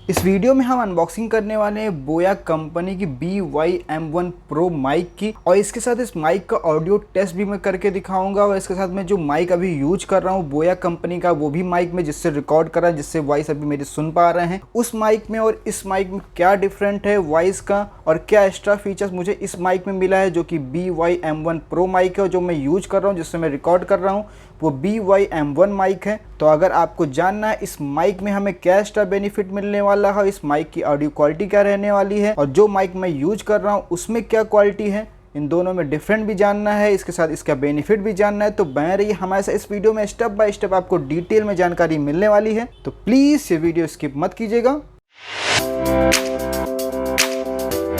इस वीडियो में हम अनबॉक्सिंग करने वाले हैं बोया कंपनी की BY-M1 Pro माइक की, और इसके साथ इस माइक का ऑडियो टेस्ट भी मैं करके दिखाऊंगा। और इसके साथ मैं जो माइक अभी यूज कर रहा हूँ बोया कंपनी का, वो भी माइक में जिससे रिकॉर्ड कर रहा है, जिससे वॉइस अभी मेरी सुन पा रहे हैं, उस माइक में और इस माइक में क्या डिफरेंट है वॉइस का, और क्या एक्स्ट्रा फीचर्स मुझे इस माइक में मिला है जो कि BY-M1 Pro माइक है, और जो मैं यूज कर रहा हूँ जिससे मैं रिकॉर्ड कर रहा हूँ वो BY-M1 माइक है। तो अगर आपको जानना है इस माइक में हमें क्या एक्स्ट्रा बेनिफिट मिलने वाला है, इस माइक की ऑडियो क्वालिटी क्या रहने वाली है, और जो माइक मैं यूज कर रहा हूँ उसमें क्या क्वालिटी है, इन दोनों में डिफरेंट भी जानना है, इसके साथ इसका बेनिफिट भी जानना है, तो बने रहिए हमारे साथ। इस वीडियो में स्टेप बाय स्टेप आपको डिटेल में जानकारी मिलने वाली है, तो प्लीज़ ये वीडियो स्किप मत कीजिएगा।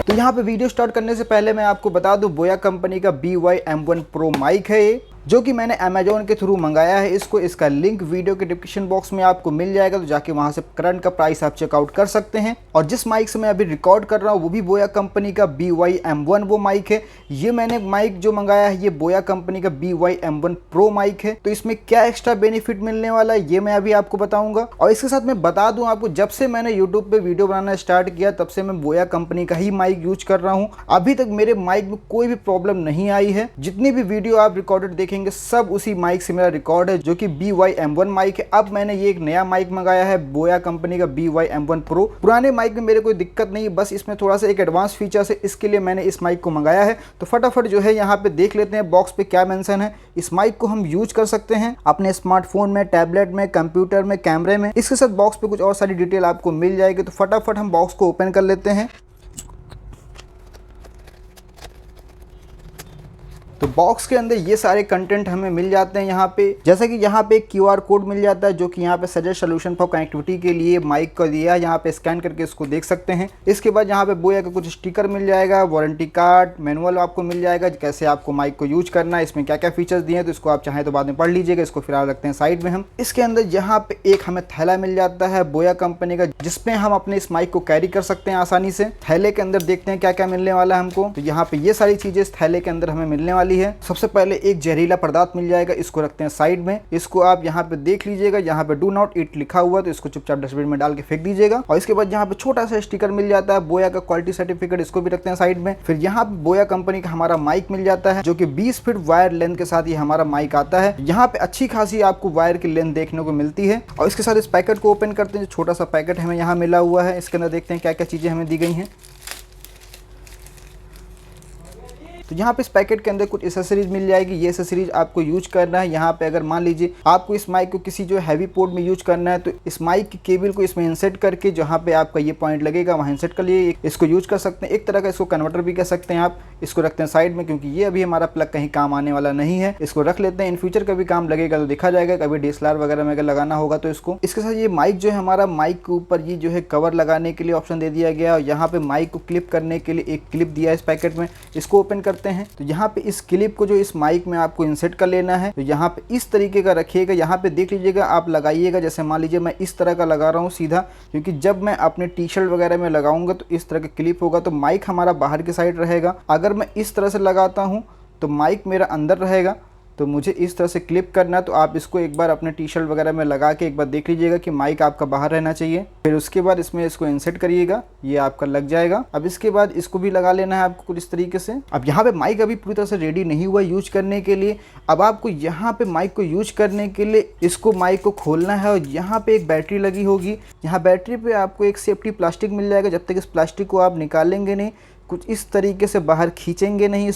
तो यहाँ पे वीडियो स्टार्ट करने से पहले मैं आपको बता दूं, बोया कंपनी का BY-M1 Pro माइक है ये, जो कि मैंने अमेजोन के थ्रू मंगाया है। इसका लिंक वीडियो के डिस्क्रिप्शन बॉक्स में आपको मिल जाएगा, तो जाके वहां से करंट का प्राइस आप चेकआउट कर सकते हैं। और जिस माइक से मैं अभी रिकॉर्ड कर रहा हूँ वो भी बोया कंपनी का BY-M1 वो माइक है। ये मैंने माइक जो मंगाया है ये बोया कंपनी का BY-M1 Pro माइक है। तो इसमें क्या एक्स्ट्रा बेनिफिट मिलने वाला है ये मैं अभी आपको बताऊंगा। और इसके साथ मैं बता दूं आपको, जब से मैंने यूट्यूब पे वीडियो बनाना स्टार्ट किया तब से मैं बोया कंपनी का ही माइक यूज कर रहा हूँ। अभी तक मेरे माइक में कोई भी प्रॉब्लम नहीं आई है। जितनी भी वीडियो आप रिकॉर्डेड देखेंगे सब उसी माइक से मेरा रिकॉर्ड है, जो कि BY-M1 माइक है। अब मैंने ये एक नया माइक मंगाया है बोया कंपनी का BY-M1 Pro। पुराने माइक में मेरे कोई दिक्कत नहीं है, बस इसमें थोड़ा सा एक एडवांस फीचर है, इसके लिए मैंने इस माइक को मंगाया है। तो फटाफट जो है यहाँ पे देख लेते हैं बॉक्स पे क्या मेंशन है। इस माइक को हम यूज कर सकते हैं अपने स्मार्टफोन में, टैबलेट में, कंप्यूटर में, कैमरे में। इसके साथ बॉक्स पे कुछ और सारी डिटेल आपको मिल जाएगी। तो फटाफट हम बॉक्स को ओपन कर लेते हैं। तो बॉक्स के अंदर ये सारे कंटेंट हमें मिल जाते हैं यहाँ पे, जैसे कि यहाँ पे एक QR कोड मिल जाता है, जो कि यहाँ पे सजेस्ट सोल्यूशन फॉर कनेक्टिविटी के लिए माइक को दिया है। यहाँ पे स्कैन करके इसको देख सकते हैं। इसके बाद यहाँ पे बोया का कुछ स्टिकर मिल जाएगा, वारंटी कार्ड, मैनुअल आपको मिल जाएगा, कैसे आपको माइक को यूज करना है, इसमें क्या क्या फीचर्स दिए हैं। तो इसको आप चाहें तो बाद में पढ़ लीजिएगा, इसको फिलहाल रखते हैं साइड में हम। इसके अंदर यहाँ पे एक हमें थैला मिल जाता है बोया कंपनी का, जिसमें हम अपने इस माइक को कैरी कर सकते हैं आसानी से। थैले के अंदर देखते हैं क्या क्या मिलने वाला है हमको। तो यहाँ पे ये सारी चीजें इस थैले के अंदर हमें मिलने वाली है। सबसे पहले एक जहरीला पदार्थ मिल जाएगा, इसको रखते हैं साइड में। इसको आप यहाँ पे देख लीजिएगा, यहाँ पे डू नॉट ईट लिखा हुआ है, तो इसको चुपचाप डस्टबिन में डाल के फेंक दीजिएगा। और इसके बाद यहाँ पे छोटा सा स्टिकर मिल जाता है बोया का क्वालिटी सर्टिफिकेट, इसको भी रखते हैं साइड में। फिर यहाँ पे बोया कंपनी का हमारा माइक मिल जाता है, जो कि 20 फीट वायर लेंथ के साथ ये हमारा माइक आता है। यहाँ पे अच्छी खासी आपको वायर की लेंथ देखने को मिलती है। और इसके साथ इस पैकेट को ओपन करते हैं, जो छोटा सा पैकेट हमें यहाँ मिला हुआ है। इसके अंदर देखते हैं क्या क्या चीजें हमें दी गई हैं। तो यहाँ पे इस पैकेट के अंदर कुछ एसेसरीज मिल जाएगी। ये एसेसरीज आपको यूज करना है। यहाँ पे अगर मान लीजिए आपको इस माइक को किसी जो हैवी पोर्ट में यूज करना है, तो इस माइक की केबल को इसमें इंसर्ट करके जहाँ पे आपका ये पॉइंट लगेगा वहाँ इंसर्ट कर लिए इसको यूज कर सकते हैं। एक तरह का इसको कन्वर्टर भी कह सकते हैं आप। इसको रखते हैं साइड में, क्योंकि ये अभी हमारा प्लग कहीं काम आने वाला नहीं है। इसको रख लेते हैं, इन फ्यूचर कभी काम लगेगा तो देखा जाएगा, कभी DSLR वगैरह में अगर लगाना होगा तो इसको। इसके साथ ये माइक जो है हमारा, माइक के ऊपर ये जो है कवर लगाने के लिए ऑप्शन दे दिया गया, और यहाँ पे माइक को क्लिप करने के लिए एक क्लिप दिया है इस पैकेट में। इसको ओपन करते हैं, तो यहाँ इस क्लिप को जो इस माइक में आपको इंसर्ट कर लेना है। तो यहाँ पे इस तरीके का रखिएगा, यहाँ पे देख लीजिएगा, आप लगाइएगा। जैसे मान लीजिए मैं इस तरह का लगा रहा हूँ सीधा, क्योंकि जब मैं अपने टी-शर्ट वगैरह में लगाऊंगा तो इस तरह का क्लिप होगा, तो माइक हमारा बाहर की साइड रहेगा। अगर मैं इस तरह से लगाता हूँ तो माइक मेरा अंदर रहेगा। तो मुझे इस तरह से क्लिप करना है, तो आप इसको एक बार अपने टी-शर्ट वगैरह में लगा के एक बार देख लीजिएगा कि माइक आपका बाहर रहना चाहिए। फिर उसके बाद इसमें इसको इंसर्ट करिएगा, ये आपका लग जाएगा। अब इसके बाद इसको भी लगा लेना है आपको कुछ इस तरीके से। अब यहाँ पे माइक अभी पूरी तरह से रेडी नहीं हुआ यूज करने के लिए। अब आपको यहाँ पे माइक को यूज करने के लिए इसको माइक को खोलना है, और यहाँ पे एक बैटरी लगी होगी। यहाँ बैटरी पे आपको एक सेफ्टी प्लास्टिक मिल जाएगा। जब तक इस प्लास्टिक को आप निकालेंगे नहीं, कुछ इस तरीके से बाहर खींचेंगे नहीं,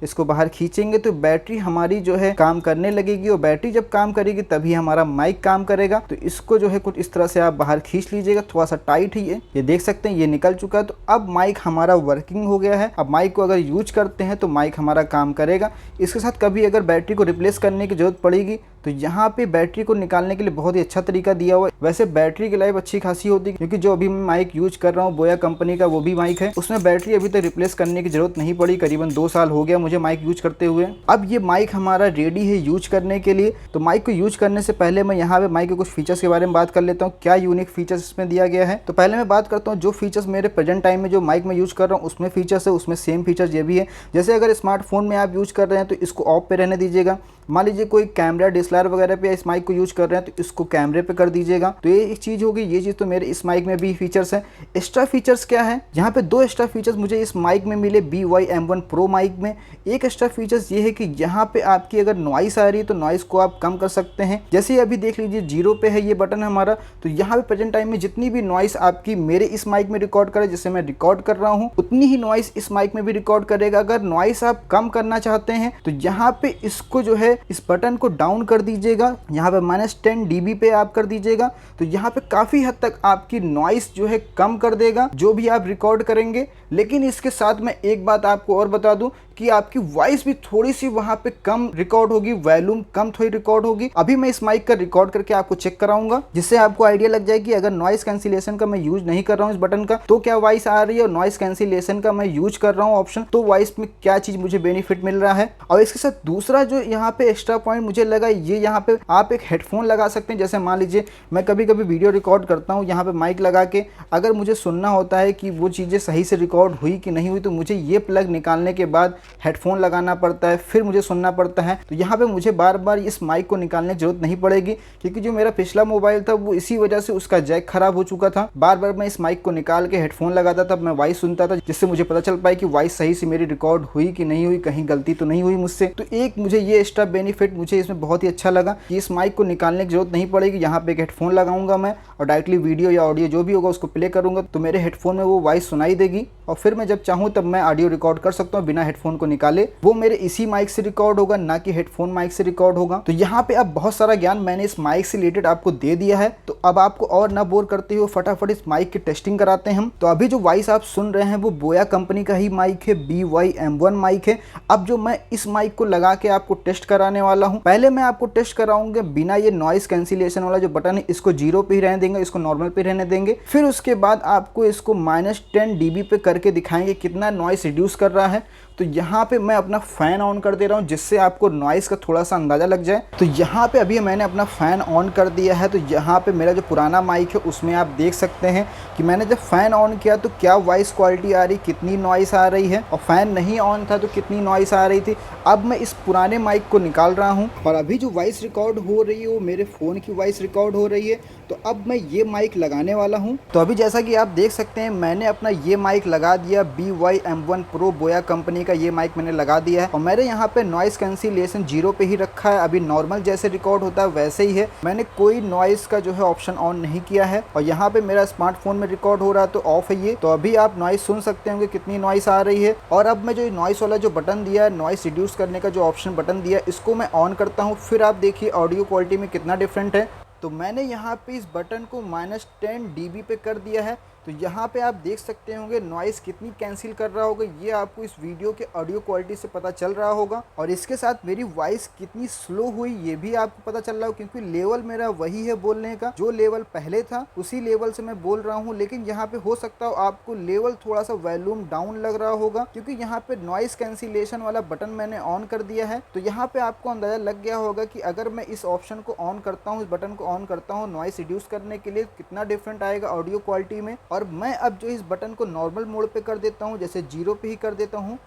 इसको बाहर खींचेंगे तो बैटरी हमारी जो है काम करने लगेगी, और बैटरी जब काम करेगी तभी हमारा माइक काम करेगा। तो इसको जो है कुछ इस तरह से आप बाहर खींच लीजिएगा, थोड़ा सा टाइट ही है, ये देख सकते हैं ये निकल चुका है। तो अब माइक हमारा वर्किंग हो गया है। अब माइक को अगर यूज करते हैं तो माइक हमारा काम करेगा। इसके साथ कभी अगर बैटरी को रिप्लेस करने की जरूरत पड़ेगी तो यहाँ पे बैटरी को निकालने के लिए बहुत ही अच्छा तरीका दिया हुआ है। वैसे बैटरी की लाइफ अच्छी खासी होती है, क्योंकि जो अभी मैं माइक यूज कर रहा हूँ बोया कंपनी का वो भी माइक है, उसमें बैटरी अभी तक रिप्लेस करने की जरूरत नहीं पड़ी। करीबन 2 साल हो गया मुझे माइक यूज करते हुए। अब ये माइक हमारा रेडी है यूज करने के लिए। तो माइक को यूज करने से पहले मैं यहाँ पे माइक के कुछ फीचर्स के बारे में बात कर लेता हूँ, क्या यूनिक फीचर्स इसमें दिया गया है। तो पहले मैं बात करता हूँ जो फीचर्स मेरे प्रेजेंट टाइम में जो माइक में यूज कर रहा हूँ उसमें फीचर्स है, उसमें सेम फीचर्स ये भी है। जैसे अगर स्मार्टफोन में आप यूज कर रहे हैं तो इसको ऑफ पे रहने दीजिएगा। मान लीजिए कोई कैमरा DSLR वगैरह पे इस माइक को यूज कर रहे हैं तो इसको कैमरे पे कर दीजिएगा। तो ये एक चीज़ होगी, ये चीज़ तो मेरे इस माइक में भी फीचर्स है। एक्स्ट्रा फीचर्स क्या है, यहाँ पे 2 एक्स्ट्रा फीचर्स मुझे इस माइक में मिले BY-M1 Pro माइक में। एक एक्स्ट्रा फीचर्स ये है कि यहाँ पे आपकी अगर नॉइस आ रही है तो नॉइस को आप कम कर सकते हैं। जैसे अभी देख लीजिए 0 पे है ये बटन हमारा, तो यहाँ पे प्रेजेंट टाइम में जितनी भी नॉइस आपकी मेरे इस माइक में रिकॉर्ड करे, जिससे मैं रिकॉर्ड कर रहा हूँ, उतनी ही नॉइस इस माइक में भी रिकॉर्ड करेगा। अगर नॉइस आप कम करना चाहते हैं तो यहाँ पे इसको जो है इस बटन को डाउन कर दीजिएगा, यहाँ पे -10 dB पे आप कर दीजिएगा। तो यहाँ पे काफ़ी हद तक आपकी नॉइस जो है कम कर देगा जो भी आप रिकॉर्ड करेंगे। लेकिन इसके साथ मैं एक बात आपको और बता दूं कि आपकी वॉइस भी थोड़ी सी वहाँ पे कम रिकॉर्ड होगी, वॉल्यूम कम थोड़ी रिकॉर्ड होगी। अभी मैं इस माइक का रिकॉर्ड करके आपको चेक कराऊंगा, जिससे आपको आइडिया लग जाए कि अगर नॉइस कैंसिलेशन का मैं यूज नहीं कर रहा हूँ इस बटन का तो क्या वॉइस आ रही है, और नॉइस कैंसिलेशन का मैं यूज कर रहा हूँ ऑप्शन तो वॉइस में क्या चीज़ मुझे बेनिफिट मिल रहा है। और इसके साथ दूसरा जो यहाँ पे एक्स्ट्रा पॉइंट मुझे लगा, ये यहाँ पे आप एक हेडफोन लगा सकते हैं। जैसे मान लीजिए मैं कभी कभी वीडियो रिकॉर्ड करता हूँ, यहाँ पे माइक लगा के अगर मुझे सुनना होता है कि वो चीज़ें सही से रिकॉर्ड हुई कि नहीं हुई, तो मुझे ये प्लग निकालने के बाद हेडफोन लगाना पड़ता है, फिर मुझे सुनना पड़ता है। तो यहाँ पे मुझे बार बार इस माइक को निकालने की जरूरत नहीं पड़ेगी, क्योंकि जो मेरा पिछला मोबाइल था वो इसी वजह से उसका जैक खराब हो चुका था। बार बार मैं इस माइक को निकाल के हेडफोन लगाता था, मैं वॉइस सुनता था, जिससे मुझे पता चल पाए कि वॉइस सही से मेरी रिकॉर्ड हुई कि नहीं हुई, कहीं गलती तो नहीं हुई मुझसे। तो एक मुझे ये एक्स्ट्रा बेनिफिट मुझे इसमें बहुत ही अच्छा लगा कि इस माइक को निकालने की जरूरत नहीं पड़ेगी। यहाँ पे एक हेडफोन लगाऊंगा मैं और डायरेक्टली वीडियो या ऑडियो जो भी होगा उसको प्ले करूंगा तो मेरे हेडफोन में वो वॉइस सुनाई देगी, और फिर मैं जब चाहूँ तब मैं ऑडियो रिकॉर्ड कर सकता हूँ बिना हेडफोन को निकाले। वो मेरे इसी माइक से रिकॉर्ड होगा, ना कि हेडफोन माइक से रिकॉर्ड होगा। तो यहाँ पे अब बहुत सारा ज्ञान मैंने इस माइक से रिलेटेड आपको दे दिया है। तो अब आपको और ना बोर करते हुए फटाफट इस माइक की टेस्टिंग कराते हैं हम। तो अभी जो वॉइस आप सुन रहे हैं वो बोया कंपनी का ही माइक है, BY-M1 माइक है। अब जो मैं इस माइक को लगा के आपको टेस्ट कराने वाला हूँ, पहले मैं आपको टेस्ट कराऊंगा बिना ये नॉइस कैंसिलेशन वाला जो बटन है इसको 0 पे ही रहने देंगे, इसको नॉर्मल पे रहने देंगे। फिर उसके बाद आपको इसको -10 dB पे करके दिखाएंगे कितना नॉइस रिड्यूस कर रहा है। तो यहाँ पे मैं अपना फ़ैन ऑन कर दे रहा हूँ, जिससे आपको नॉइस का थोड़ा सा अंदाज़ा लग जाए। तो यहाँ पे अभी मैंने अपना फ़ैन ऑन कर दिया है। तो यहाँ पे मेरा जो पुराना माइक है उसमें आप देख सकते हैं कि मैंने जब फ़ैन ऑन किया तो क्या वॉइस क्वालिटी आ रही, कितनी नॉइस आ रही है, और फ़ैन नहीं ऑन था तो कितनी नॉइस आ रही थी। अब मैं इस पुराने माइक को निकाल रहा हूँ और अभी जो वॉइस रिकॉर्ड हो रही है वो मेरे फ़ोन की वॉइस रिकॉर्ड हो रही है। तो अब मैं ये माइक लगाने वाला हूँ। तो अभी जैसा कि आप देख सकते हैं मैंने अपना ये माइक लगा दिया, BY-M1 Pro बोया कंपनी का ये माइक मैंने लगा दिया है। और मेरे यहाँ पे नॉइस कैंसिलेशन 0 पे ही रखा है, अभी नॉर्मल जैसे रिकॉर्ड होता है वैसे ही है। मैंने कोई नॉइस का जो है ऑप्शन ऑन नहीं किया है। और यहाँ पे मेरा स्मार्टफोन में रिकॉर्ड हो रहा है तो ऑफ है ये। तो अभी आप नॉइस सुन सकते होंगे कितनी नॉइस आ रही है। और अब मैं जो नॉइस वाला जो बटन दिया है, नॉइस रिड्यूस करने का जो ऑप्शन बटन दिया है, इसको मैं ऑन करता हूँ। फिर आप देखिए ऑडियो क्वालिटी में कितना डिफरेंट है। तो मैंने यहाँ पे इस बटन को -10 dB पे कर दिया है। तो यहाँ पे आप देख सकते होंगे नॉइस कितनी कैंसिल कर रहा होगा, ये आपको इस वीडियो के ऑडियो क्वालिटी से पता चल रहा होगा। और इसके साथ मेरी वॉइस कितनी स्लो हुई ये भी आपको पता चल रहा होगा, क्योंकि लेवल मेरा वही है बोलने का, जो लेवल पहले था उसी लेवल से मैं बोल रहा हूँ। लेकिन यहाँ पे हो सकता हो आपको लेवल थोड़ा सा वॉल्यूम डाउन लग रहा होगा, क्योंकि यहाँ पे नॉइस कैंसिलेशन वाला बटन मैंने ऑन कर दिया है। तो यहाँ पे आपको अंदाजा लग गया होगा कि अगर मैं इस ऑप्शन को ऑन करता हूँ, इस बटन को ऑन करता हूँ नॉइस रिड्यूस करने के लिए, कितना डिफरेंट आएगा ऑडियो क्वालिटी में। और मैं अब जो इस बटन को नॉर्मल मोड पे कर देता हूँ, जैसे 0 पे ही कर देता हूँ।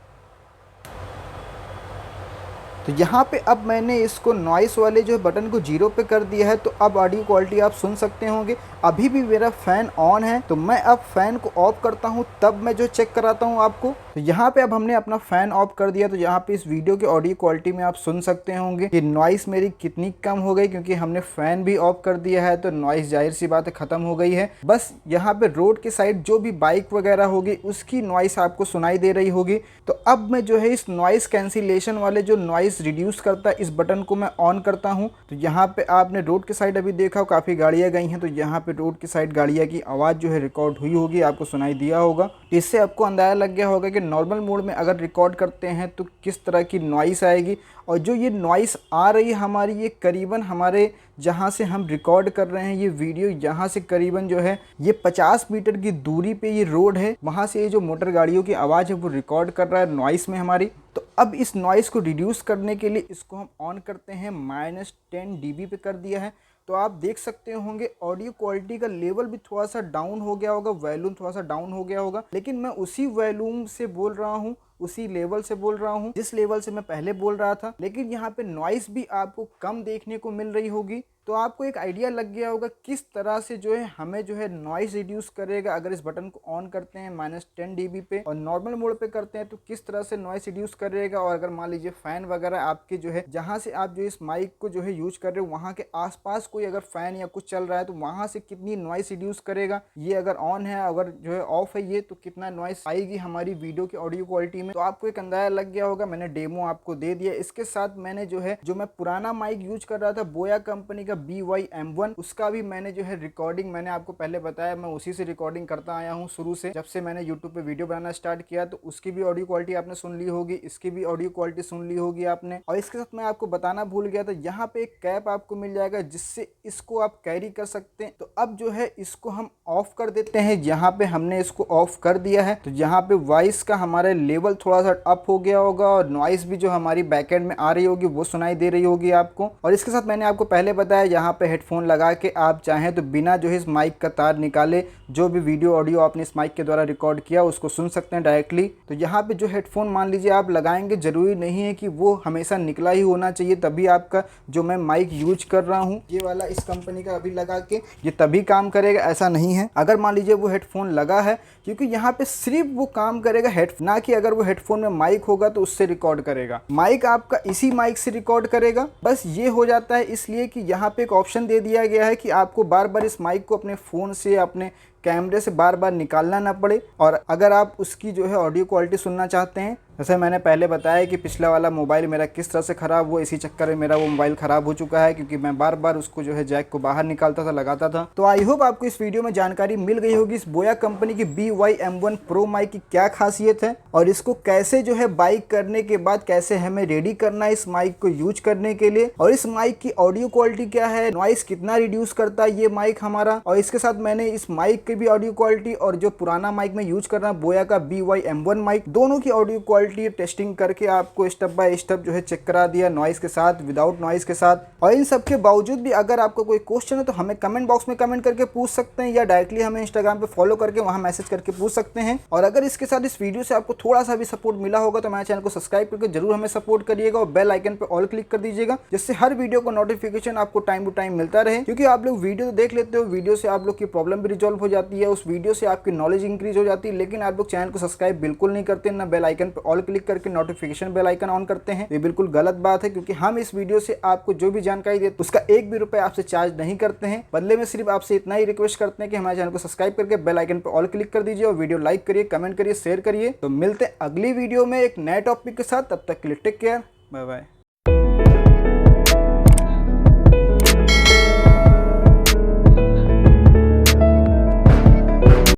तो यहाँ पे अब मैंने इसको नॉइस वाले जो बटन को 0 पे कर दिया है। तो अब ऑडियो क्वालिटी आप सुन सकते होंगे। अभी भी मेरा फ़ैन ऑन है, तो मैं अब फ़ैन को ऑफ करता हूँ तब मैं जो चेक कराता हूँ आपको। तो यहाँ पे अब हमने अपना फ़ैन ऑफ कर दिया। तो यहाँ पे इस वीडियो के ऑडियो क्वालिटी में आप सुन सकते होंगे कि नॉइस मेरी कितनी कम हो गई, क्योंकि हमने फ़ैन भी ऑफ कर दिया है। तो नॉइस जाहिर सी बात है ख़त्म हो गई है। बस यहाँ पे रोड के साइड जो भी बाइक वगैरह होगी उसकी नॉइस आपको सुनाई दे रही होगी। तो अब मैं जो है इस नॉइस कैंसिलेशन वाले जो नॉइस रिड्यूस करता है इस बटन को मैं ऑन करता हूं। तो यहाँ पे आपने रोड के साइड अभी देखा हो काफ़ी गाड़ियाँ गई हैं, तो यहाँ पे रोड के साइड गाड़ियाँ की आवाज़ जो है रिकॉर्ड हुई होगी, आपको सुनाई दिया होगा। इससे आपको अंदाज़ा लग गया होगा कि नॉर्मल मोड में अगर रिकॉर्ड करते हैं तो किस तरह की नॉइस आएगी। और जो ये नॉइस आ रही है हमारी, ये करीबन हमारे जहाँ से हम रिकॉर्ड कर रहे हैं ये वीडियो, यहाँ से करीबन जो है ये 50 मीटर की दूरी पे ये रोड है, वहाँ से ये जो मोटर गाड़ियों की आवाज़ है वो रिकॉर्ड कर रहा है नॉइस में हमारी। तो अब इस नॉइस को रिड्यूस करने के लिए इसको हम ऑन करते हैं, -10 dB पे कर दिया है। तो आप देख सकते होंगे ऑडियो क्वालिटी का लेवल भी थोड़ा सा डाउन हो गया होगा, वॉल्यूम थोड़ा सा डाउन हो गया होगा, लेकिन मैं उसी वॉल्यूम से बोल रहा हूँ, उसी लेवल से बोल रहा हूँ जिस लेवल से मैं पहले बोल रहा था। लेकिन यहाँ पे नॉइस भी आपको कम देखने को मिल रही होगी। तो आपको एक आइडिया लग गया होगा किस तरह से जो है हमें जो है नॉइस रिड्यूस करेगा। अगर इस बटन को ऑन करते हैं -10 dB पे और नॉर्मल मोड पे करते हैं तो किस तरह से नॉइस रिड्यूस करेगा। और अगर मान लीजिए फैन वगैरह आपके जो है जहाँ से आप जो इस माइक को जो है यूज कर रहे हो वहाँ के आसपास कोई अगर फैन या कुछ चल रहा है तो वहाँ से कितनी नॉइस रिड्यूस करेगा। ये अगर ऑन है, अगर जो है ऑफ है ये, तो कितना नॉइस आएगी हमारी वीडियो की ऑडियो क्वालिटी में। तो आपको एक अंदाजा लग गया होगा। मैंने डेमो आपको दे दिया। इसके साथ मैंने जो है जो मैं पुराना माइक यूज कर रहा था बोया कंपनी का BY-M1, उसका भी मैंने जो है रिकॉर्डिंग, मैंने आपको पहले बताया मैं उसी से रिकॉर्डिंग करता आया हूँ शुरू से। जब से मैंने यूट्यूब पे वीडियो बनाना स्टार्ट किया तो उसकी भी ऑडियो क्वालिटी आपने सुन ली होगी, इसकी भी ऑडियो क्वालिटी सुन ली होगी आपने। और इसके साथ मैं आपको बताना भूल गया था, यहाँ पे एक कैप आपको मिल जाएगा जिससे इसको आप कैरी कर सकते हैं। तो अब जो है इसको हम ऑफ कर देते हैं। यहाँ पे हमने इसको ऑफ कर दिया है तो यहाँ पे वॉइस का हमारा लेवल थोड़ा सा अप हो गया होगा और नॉइस भी जो हमारी बैकएंड में आ रही होगी वो सुनाई दे रही होगी आपको। और इसके साथ मैंने आपको पहले बताया यहाँ पे हेडफोन लगा के आप चाहें तो बिना जो है इस माइक का तार निकाले जो भी वीडियो ऑडियो आपने इस माइक के द्वारा रिकॉर्ड किया उसको सुन सकते हैं डायरेक्टली। तो यहाँ पे जो हेडफोन मान लीजिए आप लगाएंगे, जरूरी नहीं है कि वो हमेशा निकला ही होना चाहिए तभी आपका जो मैं माइक यूज कर रहा हूँ ये वाला इस कंपनी का अभी लगा के ये तभी काम करेगा, ऐसा नहीं है। अगर मान लीजिए वो हेडफोन लगा है, क्योंकि यहाँ पे सिर्फ वो काम करेगा हेडफोन, ना कि अगर वो हेडफोन में माइक होगा तो उससे रिकॉर्ड करेगा। माइक आपका इसी माइक से रिकॉर्ड करेगा। बस ये हो जाता है इसलिए कि यहाँ पे एक ऑप्शन दे दिया गया है कि आपको बार बार इस माइक को अपने फ़ोन से अपने कैमरे से बार बार निकालना ना पड़े। और अगर आप उसकी जो है ऑडियो क्वालिटी सुनना चाहते हैं, जैसे मैंने पहले बताया कि पिछला वाला मोबाइल मेरा किस तरह से ख़राब हुआ, इसी चक्कर में मेरा वो मोबाइल ख़राब हो चुका है क्योंकि मैं बार बार उसको जो है जैक को बाहर निकालता था, लगाता था। तो आई होप आपको इस वीडियो में जानकारी मिल गई होगी इस बोया कंपनी की BY-M1 प्रो माइक की क्या खासियत है और इसको कैसे जो है बाइक करने के बाद कैसे हमें रेडी करना है इस माइक को यूज करने के लिए, और इस माइक की ऑडियो क्वालिटी क्या है, नॉइस कितना रिड्यूस करता है ये माइक हमारा। और इसके साथ मैंने इस माइक की भी ऑडियो क्वालिटी और जो पुराना माइक में यूज कर रहा हूँ बोया का BY-M1 माइक, दोनों की ऑडियो क्वालिटी टेस्टिंग करके आपको स्टेप बाय स्टेप जो है चेक करा दिया, नॉइस के साथ, विदाउट नॉइस के साथ। और इन सब के बावजूद भी अगर आपको कोई क्वेश्चन है तो हमें कमेंट बॉक्स में कमेंट करके पूछ सकते हैं या डायरेक्टली हमें इंस्टाग्राम पे फॉलो करके वहां मैसेज करके पूछ सकते हैं। और अगर इसके साथ इस वीडियो से आपको थोड़ा सा भी सपोर्ट मिला होगा तो हमारे चैनल को सब्सक्राइब करके जरूर हमें सपोर्ट करिएगा और बेल आइकन पर ऑल क्लिक कर दीजिएगा, जिससे हर वीडियो को नोटिफिकेशन आपको टाइम टू टाइम मिलता रहे। क्योंकि आप लोग वीडियो तो देख लेते हो, वीडियो से आप लोग की प्रॉब्लम भी रिजॉल्व हो जाती है, उस वीडियो से आपकी नॉलेज इंक्रीज हो जाती है, लेकिन आप लोग चैनल को सब्सक्राइब बिल्कुल नहीं करते, ना बेल आइकन पर ऑल क्लिक करके नोटिफिकेशन बेल आइकन ऑन करते हैं। ये बिल्कुल गलत बात है क्योंकि हम इस वीडियो से आपको जो भी जानकारी देते हैं उसका एक भी रुपए आपसे चार्ज नहीं करते हैं। बदले में सिर्फ आपसे इतना ही रिक्वेस्ट करते हैं कि हमारे चैनल को सब्सक्राइब करके बेल आइकन पर ऑल क्लिक कर दीजिए और वीडियो लाइक करिए, कमेंट करिए, शेयर करिए। तो मिलते हैं अगली वीडियो में एक नए टॉपिक के साथ, तब तक के लिए टेक केयर, बाय बाय।